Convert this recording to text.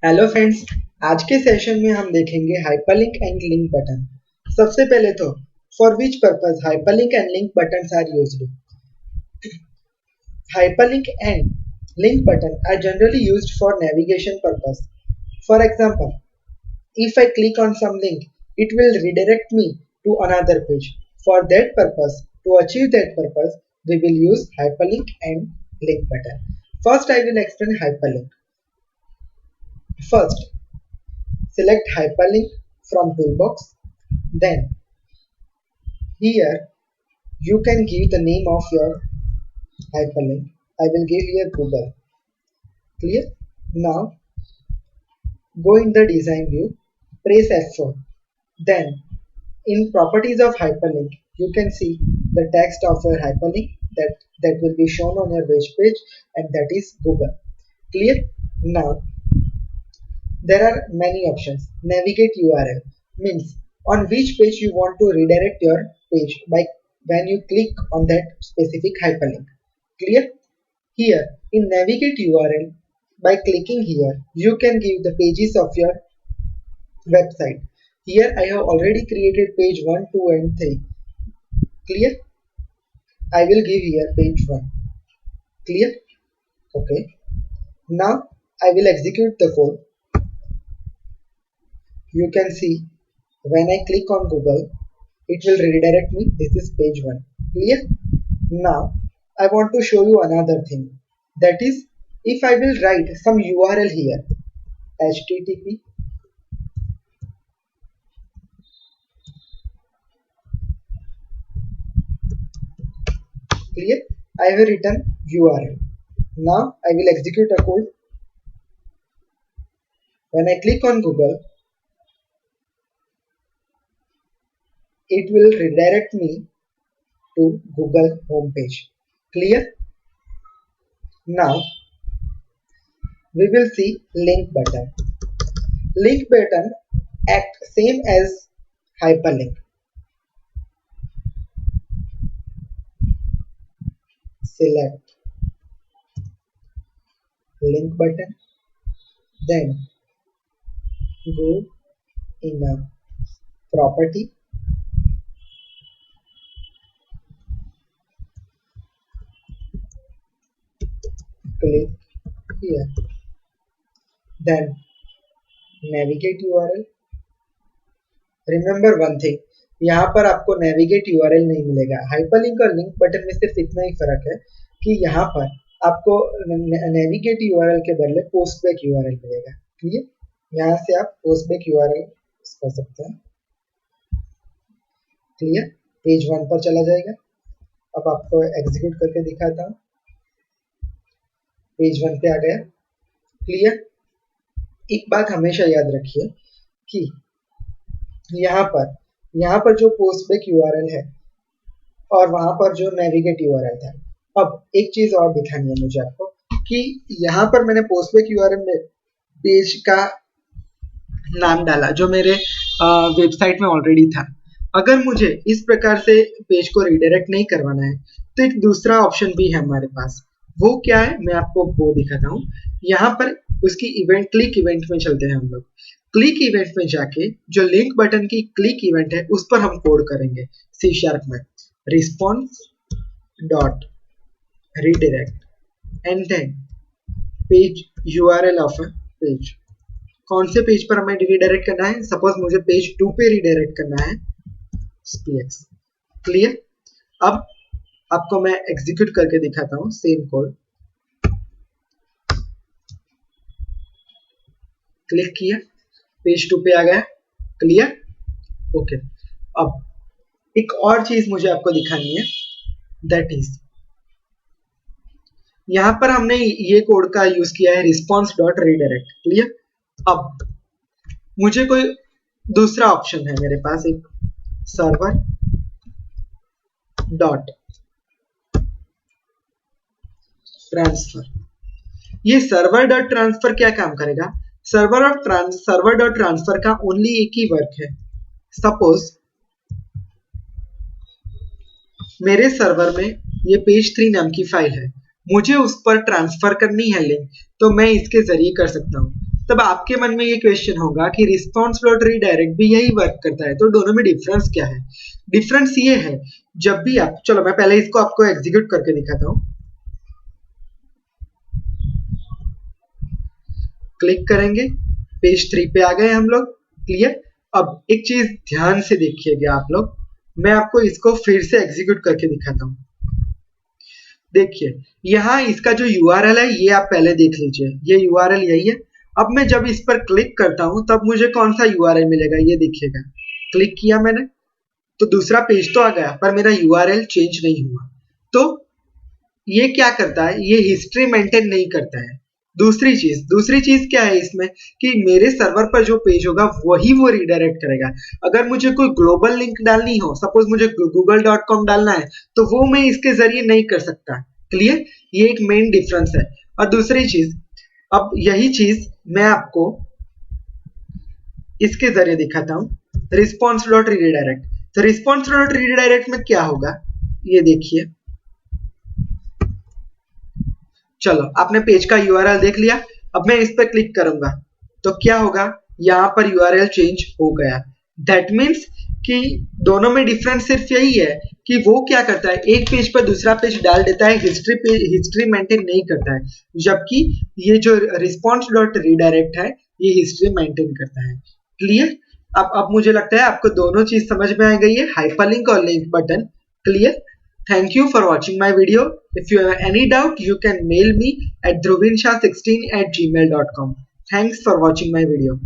Hello friends, आज के session में हम देखेंगे हाइपरलिंक एंड लिंक बटन। सबसे पहले तो for which purpose hyperlink and link buttons are used. Hyperlink and link button are generally used for navigation purpose. For example, if I click on some link, it will redirect me to another page. For that purpose, to achieve that purpose, we will use hyperlink and link button. First, I will explain hyperlink. First, select hyperlink from toolbox. Then, here you can give the name of your hyperlink. I will give here Google. Clear? Now go in the design view, press F4. Then in properties of hyperlink, you can see the text of your hyperlink that will be shown on your web page, and that is Google. Clear? Now there are many options. Navigate URL means on which page you want to redirect your page by when you click on that specific hyperlink. Clear? Here in navigate URL, by clicking here, you can give the pages of your website. Here I have already created page 1, 2 and 3. Clear? I will give here page 1. Clear? Okay. Now I will execute the code. You can see when I click on Google, it will redirect me. This is page 1. Clear? Now I want to show you another thing. That is, if I will write some URL here, http clear, I have written URL. Now I will execute a code. When I click on Google, it will redirect me to Google homepage. Clear? Now we will see link button. Link button act same as hyperlink. Select link button, then go in a property, click here, then navigate URL. Remember one thing, यहाँ पर आपको navigate URL नहीं मिलेगा। Hyperlink और link button में सिर्फ इतना ही फर्क है कि यहाँ पर आपको नेविगेट यूआरएल के बदले पोस्टबैक यूआरएल मिलेगा। क्लियर? यहाँ से आप पोस्टबैक यूआरएल कर सकते हैं। क्लियर? पेज 1 पर चला जाएगा। अब आपको एग्जीक्यूट करके दिखाता हूँ। पेज 1 पे आ गया। क्लियर? एक बात हमेशा याद रखिए कि यहाँ पर जो पोस्टबैक यूआरएल है और वहां पर जो नेविगेट यूआरएल था। अब एक चीज और दिखानी है मुझे आपको कि यहाँ पर मैंने पोस्टबैक यूआरएल में पेज का नाम डाला जो मेरे वेबसाइट में ऑलरेडी था। अगर मुझे इस प्रकार से पेज को रिडायरेक्ट नहीं करवाना है तो एक दूसरा ऑप्शन भी है हमारे पास। वो क्या है, मैं आपको वो दिखाता हूँ। यहाँ पर उसकी इवेंट क्लिक इवेंट में चलते हैं हम लोग। क्लिक इवेंट में जाके जो लिंक बटन की क्लिक इवेंट है उस पर हम कोड करेंगे C# में response dot redirect and then page URL of a page. कौन से पेज पर हमें रिडायरेक्ट करना है? सपोज मुझे पेज 2 पे रिडायरेक्ट करना है SPX। क्लियर? अब आपको मैं एग्जीक्यूट करके दिखाता हूँ सेम कोड। क्लिक किया, पेज 2 पे आ गया। क्लियर? ओके। अब एक और चीज मुझे आपको दिखानी है, दैट इज यहां पर हमने ये कोड का यूज किया है रिस्पॉन्स डॉट रिडायरेक्ट। क्लियर? अब मुझे कोई दूसरा ऑप्शन है, मेरे पास एक सर्वर डॉट ट्रांसफर। ये सर्वर डॉट ट्रांसफर क्या काम करेगा? सर्वर डॉट ट्रांसफर का ओनली एक ही वर्क है। सपोज मेरे सर्वर में ये पेज 3 नाम की फाइल है, मुझे उस पर ट्रांसफर करनी है लिंक, तो मैं इसके जरिए कर सकता हूँ। तब आपके मन में ये क्वेश्चन होगा कि रिस्पॉन्स फ्लो रीडायरेक्ट भी यही वर्क करता है, तो दोनों में डिफरेंस क्या है? डिफरेंस ये है, जब भी आप, चलो मैं पहले इसको आपको एग्जीक्यूट करके दिखाता हूं। क्लिक करेंगे, पेज 3 पे आ गए हम लोग। क्लियर? अब एक चीज ध्यान से देखिएगा आप लोग, मैं आपको इसको फिर से एग्जीक्यूट करके दिखाता हूं। देखिए यहाँ इसका जो URL है ये आप पहले देख लीजिए, ये URL यही है। अब मैं जब इस पर क्लिक करता हूं तब मुझे कौन सा URL मिलेगा, ये देखिएगा। क्लिक किया मैंने तो दूसरा पेज तो आ गया, पर मेरा URL चेंज नहीं हुआ। तो ये क्या करता है, ये हिस्ट्री मेंटेन नहीं करता है। दूसरी चीज क्या है इसमें, कि मेरे सर्वर पर जो पेज होगा वही वो रिडायरेक्ट करेगा। अगर मुझे कोई ग्लोबल लिंक डालनी हो, सपोज मुझे google.com डालना है, तो वो मैं इसके जरिए नहीं कर सकता। क्लियर? ये एक मेन डिफरेंस है। और दूसरी चीज, अब यही चीज मैं आपको इसके जरिए दिखाता हूं, रिस्पॉन्स डॉट रीडायरेक्ट। तो रिस्पॉन्स डॉट रीडायरेक्ट में क्या होगा, ये देखिए। चलो आपने पेज का URL देख लिया, अब मैं इस पर क्लिक करूंगा तो क्या होगा, यहाँ पर URL चेंज हो गया। दैट मीन्स कि दोनों में डिफरेंस सिर्फ यही है कि वो क्या करता है, एक पेज पर दूसरा पेज डाल देता है, हिस्ट्री मेंटेन नहीं करता है, जबकि ये जो रिस्पॉन्स डॉट रीडायरेक्ट है ये हिस्ट्री मेंटेन करता है। क्लियर? अब मुझे लगता है आपको दोनों चीज समझ में आ गई है, हाइपरलिंक और link button. Clear? Thank you for watching my video. If you have any doubt, you can mail me at dhruvinsha16@gmail.com. Thanks for watching my video.